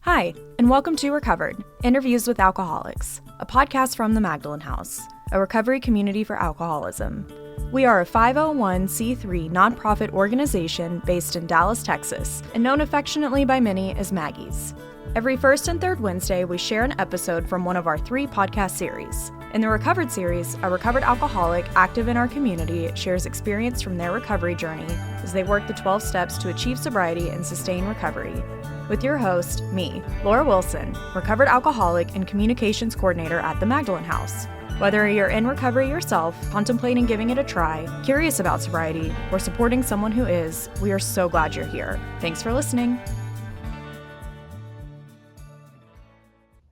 Hi, and welcome to Recovered, Interviews with Alcoholics, a podcast from the Magdalen House, a recovery community for alcoholism. We are a 501c3 nonprofit organization based in Dallas, Texas, and known affectionately by many as Maggies. Every first and third Wednesday, we share an episode from one of our 3 podcast series. In the Recovered series, a recovered alcoholic active in our community shares experience from their recovery journey as they work the 12 steps to achieve sobriety and sustain recovery. With your host, me, Laura Wilson, recovered alcoholic and communications coordinator at the Magdalen House. Whether you're in recovery yourself, contemplating giving it a try, curious about sobriety, or supporting someone who is, we are so glad you're here. Thanks for listening.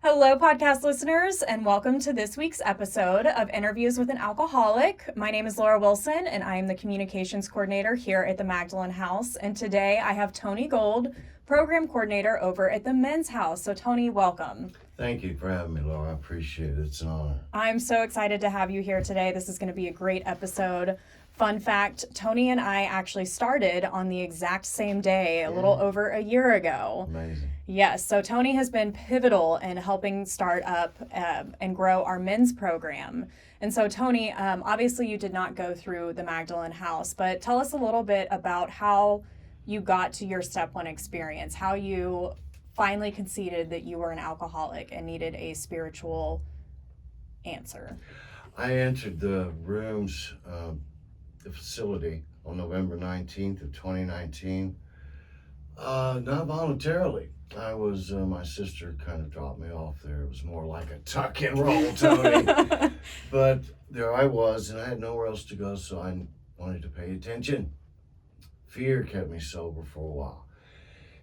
Hello, podcast listeners, and welcome to this week's episode of Interviews with an Alcoholic. My name is Laura Wilson, and I am the communications coordinator here at the Magdalen House. And today I have Tony Gold, program coordinator over at the Men's House. So Tony, welcome. Thank you for having me, Laura. I appreciate it. It's an honor. I'm so excited to have you here today. This is going to be a great episode. Fun fact, Tony and I actually started on the exact same day, a little over a year ago. Amazing. Yes, so Tony has been pivotal in helping start up and grow our men's program. And so Tony, obviously you did not go through the Magdalen House, but tell us a little bit about how you got to your step one experience, how you finally conceded that you were an alcoholic and needed a spiritual answer. I entered the rooms, the facility on November 19th of 2019, not voluntarily. I was, my sister kind of dropped me off there. It was more like a tuck and roll, Tony. But there I was, and I had nowhere else to go, so I wanted to pay attention. Fear kept me sober for a while.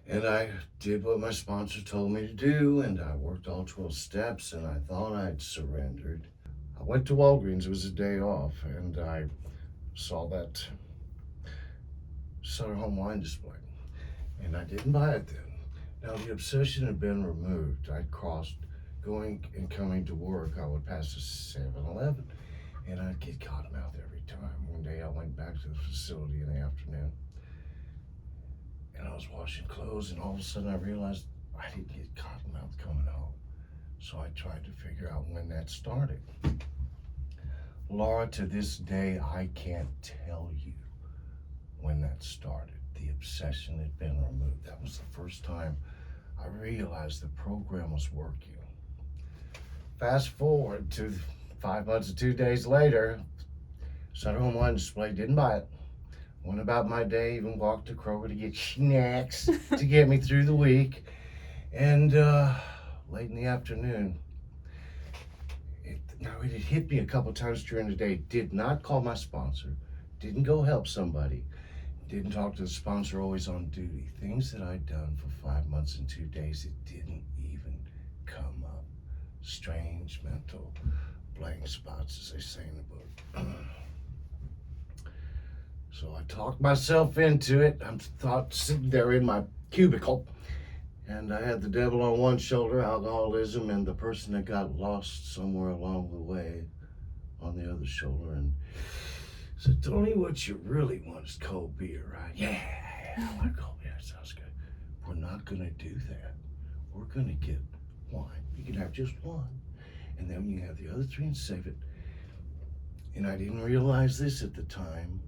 And I did what my sponsor told me to do, and I worked all 12 steps, and I thought I'd surrendered. I went to Walgreens, it was a day off, and I saw that Sutter Home wine display, and I didn't buy it then. Now the obsession had been removed. I'd crossed going and coming to work. I would pass a 7-Eleven, and I'd get cottonmouth every time. One day I went back to the facility in the afternoon, and I was washing clothes, and all of a sudden I realized I didn't get cottonmouth coming home. So I tried to figure out when that started. Laura, to this day, I can't tell you when that started. The obsession had been removed. That was the first time I realized the program was working. Fast forward to 5 months and 2 days later, Sutter Home wine display, didn't buy it. Went about my day, even walked to Kroger to get snacks to get me through the week. And late in the afternoon, it had hit me a couple times during the day. Did not call my sponsor, didn't go help somebody, didn't talk to the sponsor, always on duty. Things that I'd done for 5 months and 2 days, it didn't even come up. Strange mental blank spots, as they say in the book. So I talked myself into it. I'm sitting there in my cubicle, and I had the devil on one shoulder, alcoholism, and the person that got lost somewhere along the way on the other shoulder. And I said, Tony, what you really want is cold beer, right? Yeah, I want cold beer. That sounds good. We're not going to do that. We're going to get wine. You can have just one, and then you have the other 3 and save it. And I didn't realize this at the time.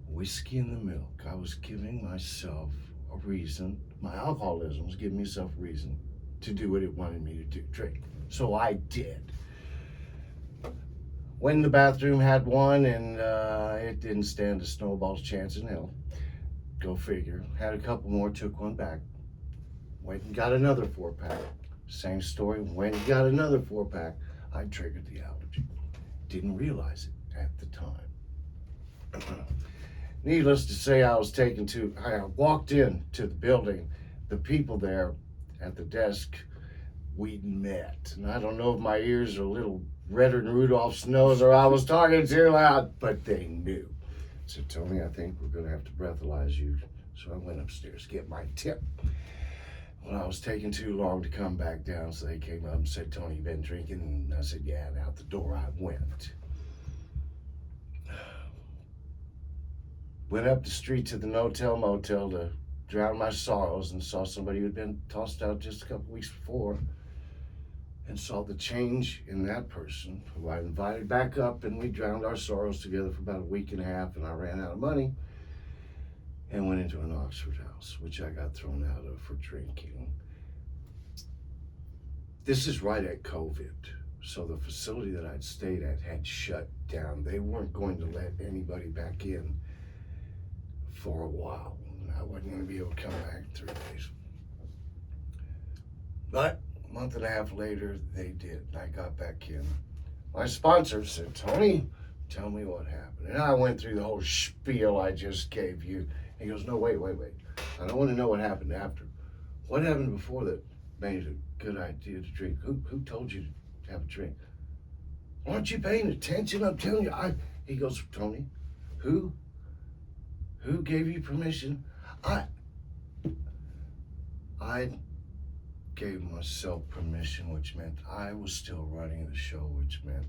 Whiskey in the milk. I was giving myself a reason. My alcoholism was giving myself a reason to do what it wanted me to do, drink. So I did. Went in the bathroom, had one, and it didn't stand a snowball's chance in hell. Go figure. Had a couple more, took one back. Went and got another 4-pack. Same story, went and got another 4-pack. I triggered the allergy. Didn't realize it at the time. Needless to say, I walked in to the building. The people there at the desk, we'd met. And I don't know if my ears are a little redder than Rudolph's nose or I was talking too loud, but they knew. I said, Tony, I think we're gonna have to breathalyze you. So I went upstairs to get my tip. Well, I was taking too long to come back down, so they came up and said, Tony, you been drinking? And I said, yeah, and out the door I went. Went up the street to the motel to drowned my sorrows and saw somebody who had been tossed out just a couple weeks before, and saw the change in that person who I invited back up, and we drowned our sorrows together for about a week and a half, and I ran out of money and went into an Oxford house, which I got thrown out of for drinking. This is right at COVID. So the facility that I'd stayed at had shut down. They weren't going to let anybody back in for a while. I wasn't going to be able to come back in 3 days. But a month and a half later, they did. And I got back in. My sponsor said, Tony, tell me what happened. And I went through the whole spiel I just gave you. He goes, no, wait. I don't want to know what happened after. What happened before that made it a good idea to drink? Who told you to have a drink? Aren't you paying attention? I'm telling you. He goes, Tony, who gave you permission? I gave myself permission, which meant I was still running the show, which meant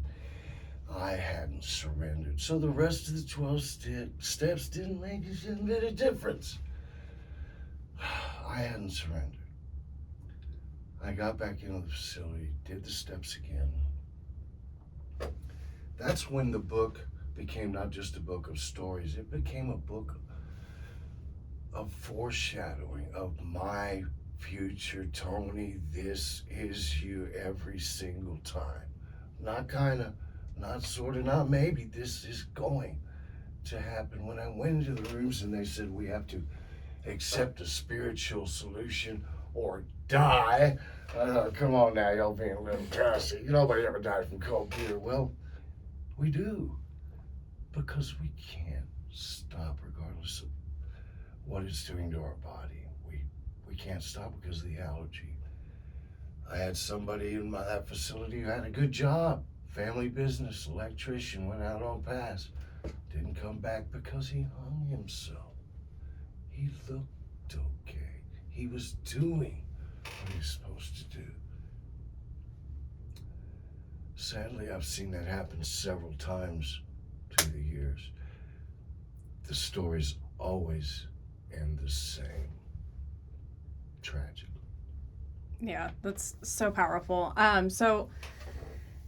I hadn't surrendered. So the rest of the 12 steps didn't make a bit of difference. I hadn't surrendered. I got back into the facility, did the steps again. That's when the book became not just a book of stories, it became a book of foreshadowing of my future. Tony, this is you every single time. Not kinda, not sorta, not maybe. This is going to happen. When I went into the rooms and they said we have to accept a spiritual solution or die, I thought, come on now, y'all being a little cussy. Nobody ever died from cold beer. Well, we do, because we can't stop regardless of what it's doing to our body. We can't stop because of the allergy. I had somebody in that facility who had a good job, family business, electrician, went out on pass, didn't come back because he hung himself. He looked okay. He was doing what he's supposed to do. Sadly, I've seen that happen several times through the years. The stories always end the same. Tragic. Yeah, that's so powerful. So,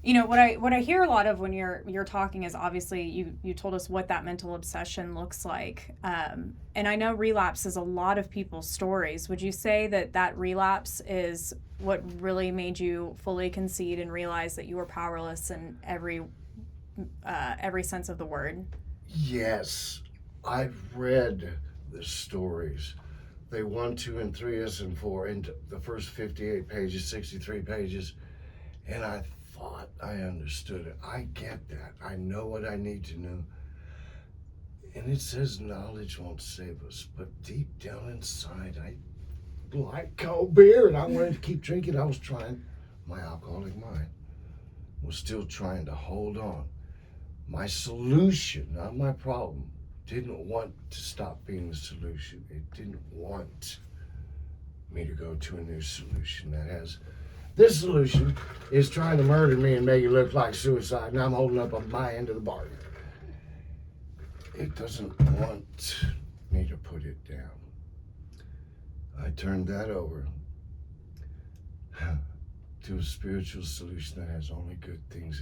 you know, what I hear a lot of when you're talking is obviously you told us what that mental obsession looks like, and I know relapse is a lot of people's stories. Would you say that relapse is what really made you fully concede and realize that you were powerless in every sense of the word? Yes, I've read the stories. They 1, 2, and 3, and 4, into the first 58 pages, 63 pages, and I thought I understood it. I get that. I know what I need to know. And it says knowledge won't save us, but deep down inside, I like cold beer, and I wanted to keep drinking. I was trying. My alcoholic mind was still trying to hold on. My solution, not my problem, didn't want to stop being the solution. It didn't want me to go to a new solution that has, this solution is trying to murder me and make it look like suicide, and I'm holding up on my end of the bargain. It doesn't want me to put it down. I turned that over to a spiritual solution that has only good things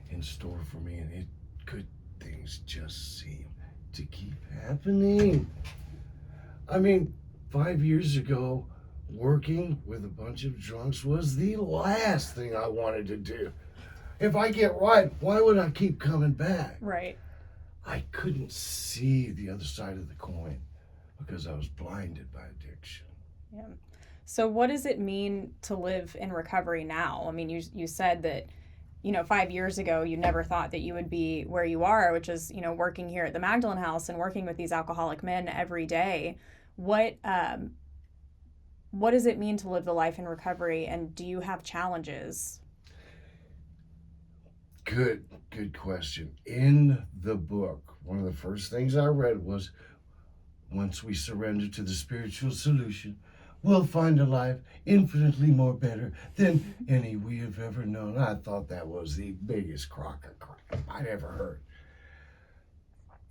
in store for me, and good things just seem to keep happening. I mean, 5 years ago, working with a bunch of drunks was the last thing I wanted to do. If I get right, why would I keep coming back? Right. I couldn't see the other side of the coin because I was blinded by addiction. Yeah. So what does it mean to live in recovery now? I mean, you said that, 5 years ago, you never thought that you would be where you are, which is, working here at the Magdalen House and working with these alcoholic men every day. What does it mean to live the life in recovery, and do you have challenges? Good question. In the book, one of the first things I read was, once we surrender to the spiritual solution, we'll find a life infinitely more better than any we have ever known. I thought that was the biggest crock of crap I'd ever heard.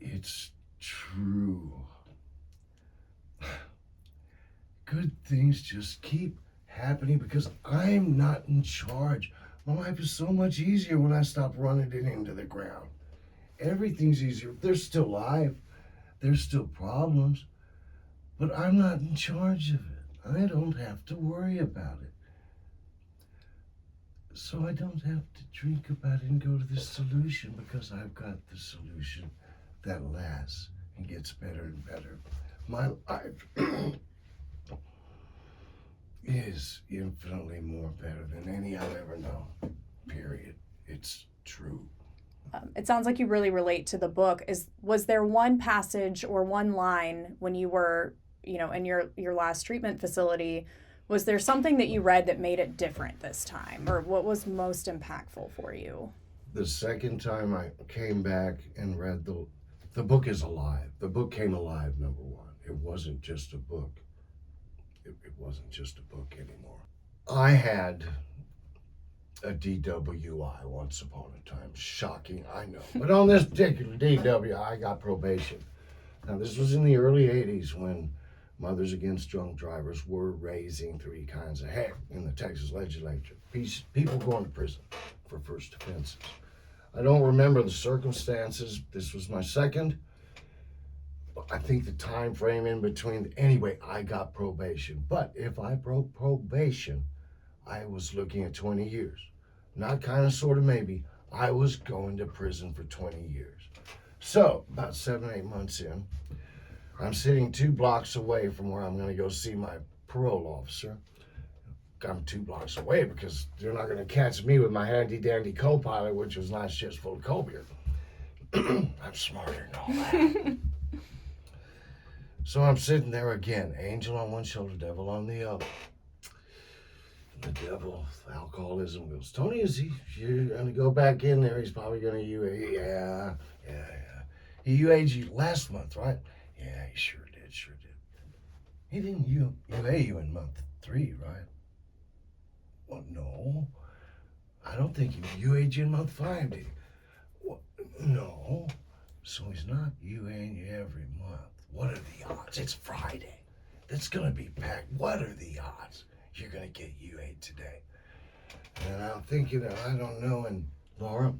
It's true. good things just keep happening because I'm not in charge. My life is so much easier when I stop running it into the ground. Everything's easier. They're still alive. There's still problems. But I'm not in charge of it. I don't have to worry about it. So I don't have to drink about it and go to the solution because I've got the solution that lasts and gets better and better. My life is infinitely more better than any I've ever known. Period. It's true. It sounds like you really relate to the book. Was there one passage or one line when you were, in your last treatment facility? Was there something that you read that made it different this time, or what was most impactful for you? The second time I came back and read the book is alive. The book came alive, number one. It wasn't just a book. It wasn't just a book anymore. I had a DWI once upon a time. Shocking, I know. But on this particular DWI, I got probation. Now, this was in the early 80s when Mothers Against Drunk Drivers were raising 3 kinds of heck in the Texas legislature. People going to prison for first offenses. I don't remember the circumstances. This was my second. I think the time frame in between. Anyway, I got probation. But if I broke probation, I was looking at 20 years. Not kind of, sort of, maybe. I was going to prison for 20 years. So, about 7 or 8 months in, I'm sitting 2 blocks away from where I'm going to go see my parole officer. I'm 2 blocks away because they're not going to catch me with my handy-dandy co-pilot, which was nice just full of cold beer. I'm smarter than all that. So I'm sitting there again, angel on one shoulder, devil on the other. The devil, alcoholism goes, Tony, you're going to go back in there? He's probably going to UA. Yeah. He UA'd you last month, right? Yeah, he sure did. He didn't UA you in month 3, right? Well, no. I don't think he UA'd you in month 5, did he? Well, no. So he's not UAing you every month. What are the odds? It's Friday. That's going to be packed. What are the odds you're going to get UA'd today? And I'm thinking, I don't know. And Laura,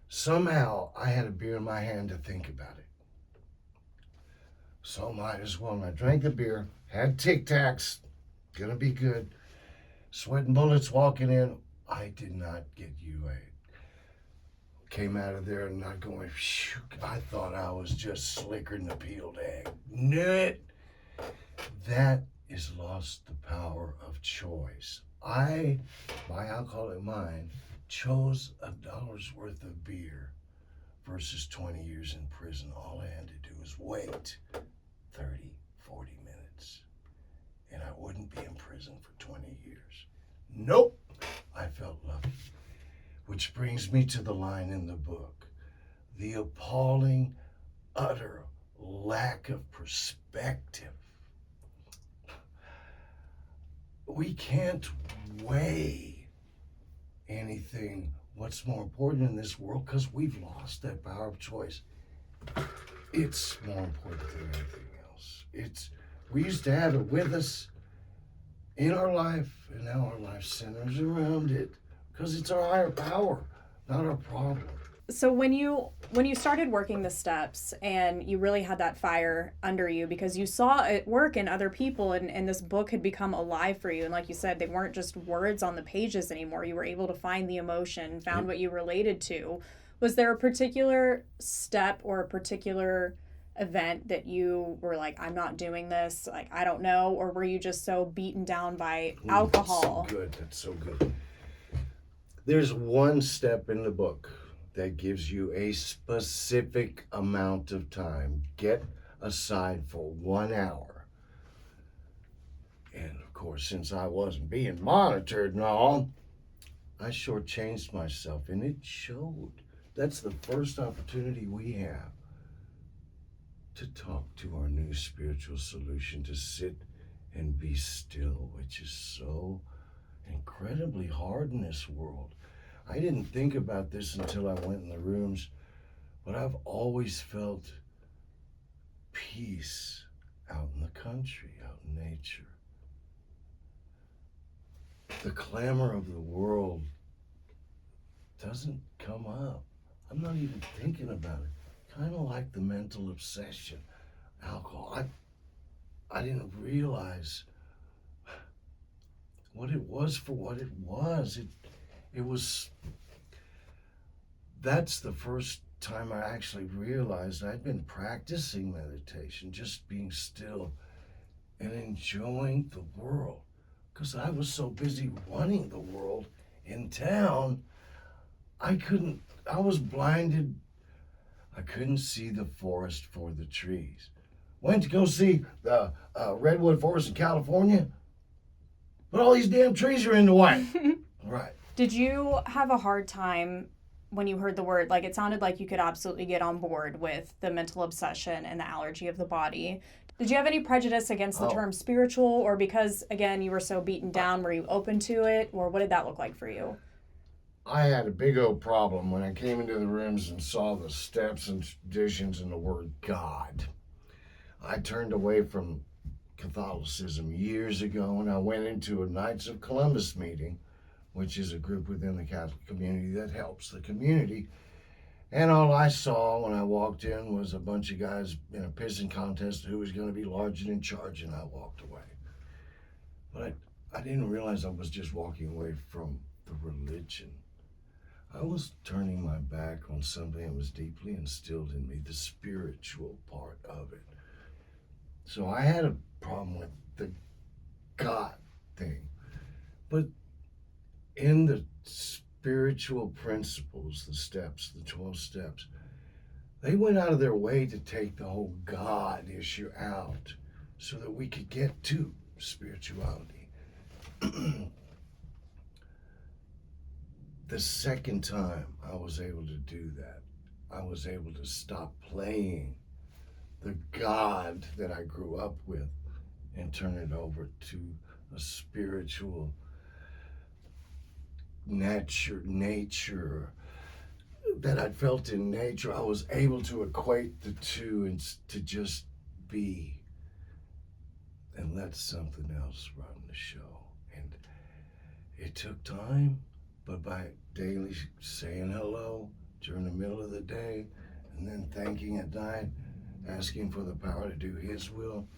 somehow I had a beer in my hand to think about it. So might as well. And I drank the beer, had Tic Tacs, gonna be good. Sweating bullets walking in. I did not get UA'd. Came out of there and not going, phew, I thought I was just slicker than a peeled egg. Knew it. That is lost the power of choice. I, my alcoholic mind, chose $1 worth of beer versus 20 years in prison. All I had to do was wait 30, 40 minutes, and I wouldn't be in prison for 20 years. Nope, I felt lucky. Which brings me to the line in the book. The appalling, utter lack of perspective. We can't weigh anything, what's more important in this world, because we've lost that power of choice. It's more important than anything else. We used to have it with us in our life, and now our life centers around it, because it's our higher power, not our problem. So when you started working the steps and you really had that fire under you because you saw it work in other people and this book had become alive for you, and like you said, they weren't just words on the pages anymore. You were able to find the emotion, found what you related to. Was there a particular step or a particular event that you were like, I'm not doing this, like, I don't know, or were you just so beaten down by alcohol? That's so good. There's one step in the book that gives you a specific amount of time. Get aside for 1 hour. And of course, since I wasn't being monitored and all, I shortchanged myself, and it showed. That's the first opportunity we have to talk to our new spiritual solution, to sit and be still, which is so incredibly hard in this world. I didn't think about this until I went in the rooms, but I've always felt peace out in the country, out in nature. The clamor of the world doesn't come up. I'm not even thinking about it. Kind of like the mental obsession, alcohol. I didn't realize what it was for what it was. It was, that's the first time I actually realized I'd been practicing meditation, just being still and enjoying the world. Because I was so busy running the world in town, I was blinded. I couldn't see the forest for the trees. Went to go see the redwood forest in California, but all these damn trees are in the way. Right. Did you have a hard time when you heard the word? Like, it sounded like you could absolutely get on board with the mental obsession and the allergy of the body. Did you have any prejudice against the term spiritual, or because, again, you were so beaten down, were you open to it, or what did that look like for you? I had a big old problem when I came into the rooms and saw the steps and traditions and the word God. I turned away from Catholicism years ago, and I went into a Knights of Columbus meeting, which is a group within the Catholic community that helps the community. And all I saw when I walked in was a bunch of guys in a pissing contest who was going to be large and in charge, and I walked away. But I didn't realize I was just walking away from the religion. I was turning my back on something that was deeply instilled in me, the spiritual part of it. So I had a problem with the God thing. But in the spiritual principles, the steps, the 12 steps, they went out of their way to take the whole God issue out so that we could get to spirituality. The second time I was able to do that, I was able to stop playing the God that I grew up with and turn it over to a spiritual nature that I felt in nature. I was able to equate the two and to just be and let something else run the show. And it took time, but by daily saying hello during the middle of the day and then thanking at night, asking for the power to do His will,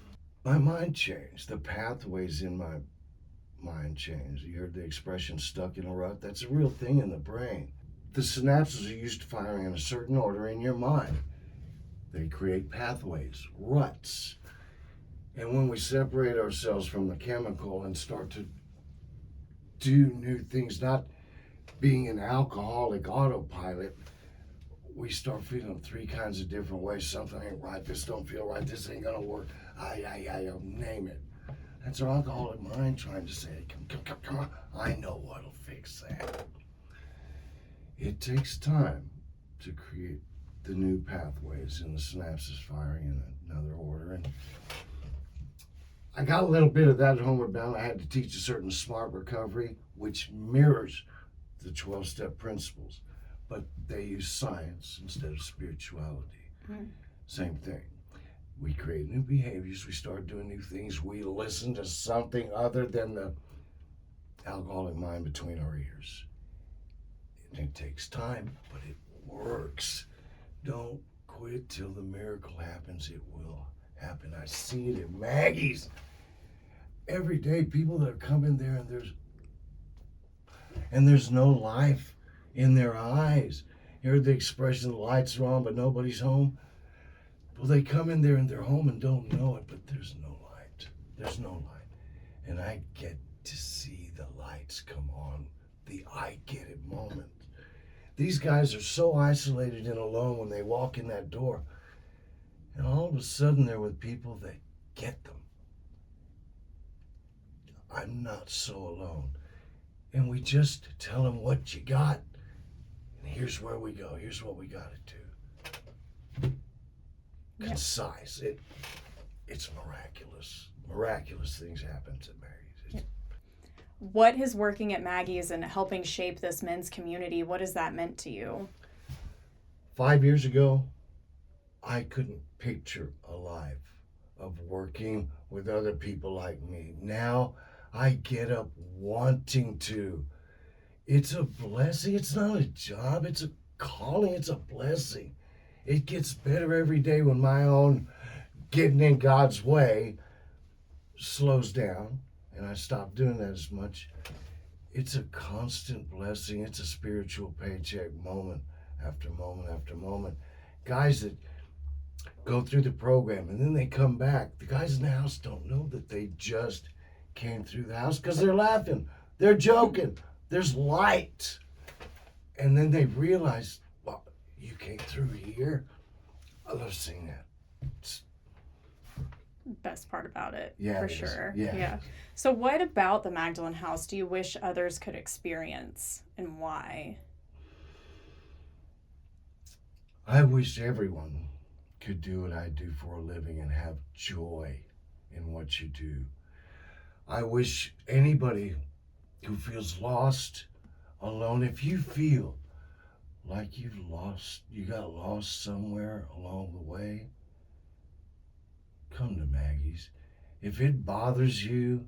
my mind changed. The pathways in my mind changed. You heard the expression stuck in a rut? That's a real thing in the brain. The synapses are used to firing in a certain order in your mind. They create pathways, ruts. And when we separate ourselves from the chemical and start to do new things, not being an alcoholic autopilot, we start feeling three kinds of different ways. Something ain't right, this don't feel right, this ain't gonna work, I name it. That's our alcoholic mind trying to say, come on, I know what'll fix that. It takes time to create the new pathways and the synapses firing in another order. And I got a little bit of that at Homeward Bound. I had to teach a certain smart recovery, which mirrors the 12-step principles, but they use science instead of spirituality. Same thing. We create new behaviors, we start doing new things, we listen to something other than the alcoholic mind between our ears. It takes time, but it works. Don't quit till the miracle happens. It will happen. I see it in Maggie's. Every day, people that come in there and there's no life in their eyes. You heard the expression, the lights are on, but nobody's home. Well, they come in there and they're home and don't know it, but there's no light. There's no light. And I get to see the lights come on, the I get it moment. These guys are so isolated and alone when they walk in that door. And all of a sudden they're with people that get them. I'm not so alone. And we just tell them what you got. And here's where we go. Here's what we got to do. Concise. It's miraculous. Miraculous things happen to Maggie's. What is working at Maggie's and helping shape this men's community? What has that meant to you? 5 years ago, I couldn't picture a life of working with other people like me. Now I get up wanting to. It's a blessing. It's not a job. It's a calling. It's a blessing. It gets better every day when my own getting in God's way slows down and I stop doing that as much. It's a constant blessing. It's a spiritual paycheck moment after moment after moment. Guys that go through the program and then they come back, the guys in the house don't know that they just came through the house because they're laughing, they're joking, there's light. And then they realize, well, you came through here. I love seeing that. It's best part about it, Yeah, for it is. sure. Yeah. So what about the Magdalen House do you wish others could experience, and why? I wish everyone could do what I do for a living and have joy in what you do. I wish anybody who feels lost, alone, if you feel like you got lost somewhere along the way, come to Maggie's. If it bothers you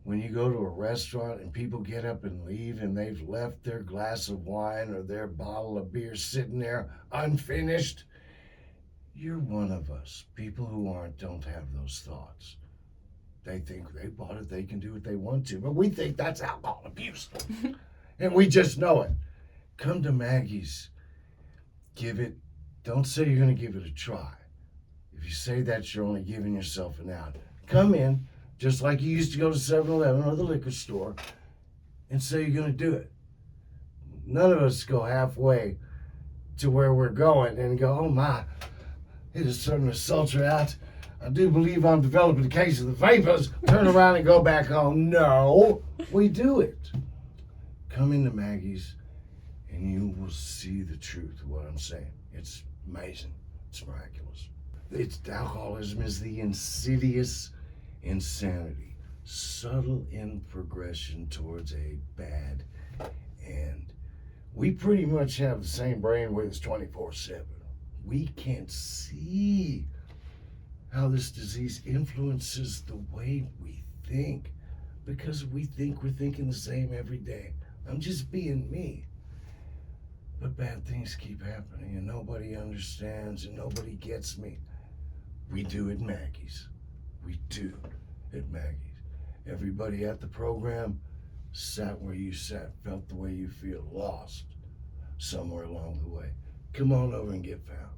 when you go to a restaurant and people get up and leave and they've left their glass of wine or their bottle of beer sitting there unfinished, you're one of us. People who don't have those thoughts. They think they bought it, they can do what they want to, but we think that's alcohol abuse. And we just know it. Come to Maggie's. Don't say you're going to give it a try. If you say that, you're only giving yourself an out. Come in, just like you used to go to 7-Eleven or the liquor store, and say you're going to do it. None of us go halfway to where we're going and go, oh my, it is starting to sultry out. I do believe I'm developing a case of the vapors. Turn around and go back home. No, we do it. Come into Maggie's and you will see the truth of what I'm saying. It's amazing. It's miraculous. Alcoholism is the insidious insanity, subtle in progression towards a bad end. We pretty much have the same brain with us 24/7. We can't see how this disease influences the way we think because we think we're thinking the same every day. I'm just being me. But bad things keep happening and nobody understands and nobody gets me. We do at Maggie's. We do at Maggie's. Everybody at the program sat where you sat, felt the way you feel, lost somewhere along the way. Come on over and get found.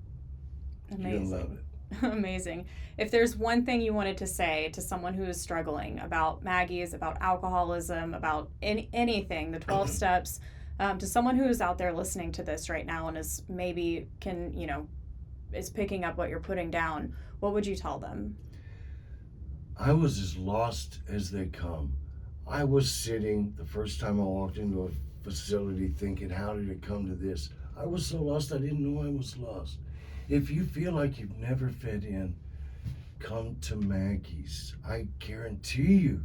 Amazing. You're gonna love it. Amazing. If there's one thing you wanted to say to someone who is struggling about Maggie's, about alcoholism, about anything, the 12 steps, to someone who is out there listening to this right now and is maybe is picking up what you're putting down, what would you tell them? I was as lost as they come. I was sitting the first time I walked into a facility thinking, how did it come to this? I was so lost I didn't know I was lost. If you feel like you've never fit in, come to Maggie's. I guarantee you,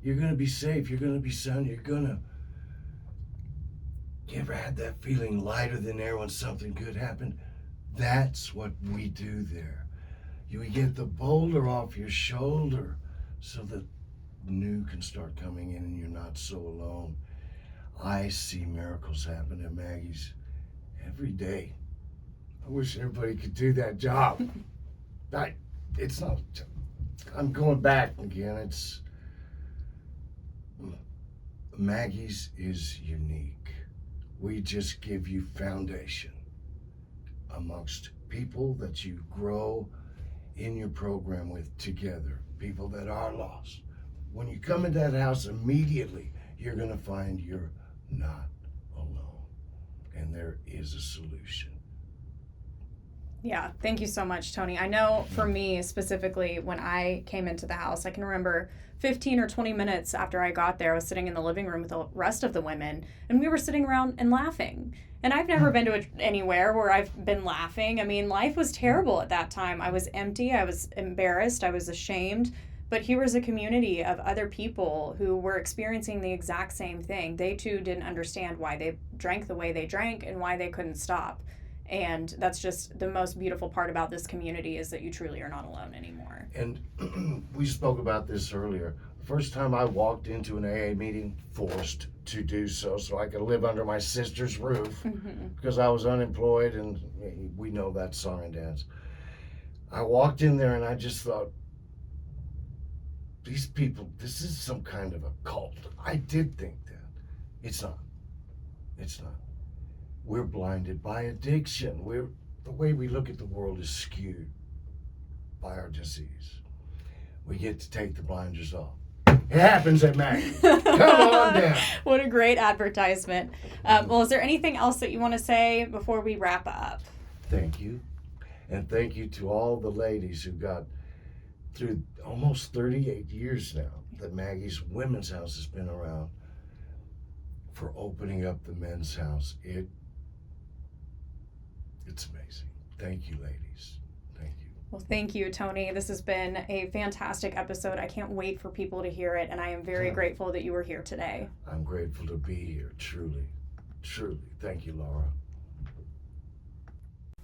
you're going to be safe. You're going to be sound. You ever had that feeling lighter than air when something good happened? That's what we do there. You get the boulder off your shoulder so that new can start coming in and you're not so alone. I see miracles happen at Maggie's every day. I wish everybody could do that job. I'm going back again. Maggie's is unique. We just give you foundation amongst people that you grow in your program with together, people that are lost. When you come into that house, immediately you're going to find you're not alone, and there is a solution. Yeah, thank you so much, Tony. I know for me specifically, when I came into the house, I can remember 15 or 20 minutes after I got there, I was sitting in the living room with the rest of the women, and we were sitting around and laughing. And I've never been to anywhere where I've been laughing. I mean, life was terrible at that time. I was empty, I was embarrassed, I was ashamed. But here was a community of other people who were experiencing the exact same thing. They too didn't understand why they drank the way they drank and why they couldn't stop. And that's just the most beautiful part about this community, is that you truly are not alone anymore. And we spoke about this earlier. The first time I walked into an AA meeting, forced to do so I could live under my sister's roof, because I was unemployed, and we know that song and dance. I walked in there and I just thought, these people, this is some kind of a cult. I did think that. It's not. It's not. We're blinded by addiction. The way we look at the world is skewed by our disease. We get to take the blinders off. It happens at Maggie. Come on down. What a great advertisement. Well, is there anything else that you want to say before we wrap up? Thank you. And thank you to all the ladies who got through almost 38 years now that Maggie's Women's House has been around, for opening up the Men's House. It's amazing. Thank you, ladies. Thank you. Well, thank you, Tony. This has been a fantastic episode. I can't wait for people to hear it, and I am very grateful that you were here today. I'm grateful to be here, truly. Truly. Thank you, Laura.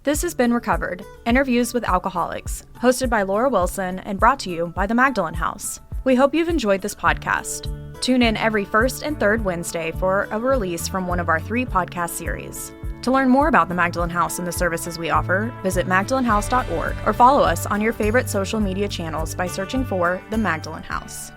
This has been Recovered, Interviews with Alcoholics, hosted by Laura Wilson and brought to you by the Magdalen House. We hope you've enjoyed this podcast. Tune in every first and third Wednesday for a release from one of our 3 podcast series. To learn more about the Magdalen House and the services we offer, visit magdalenhouse.org or follow us on your favorite social media channels by searching for the Magdalen House.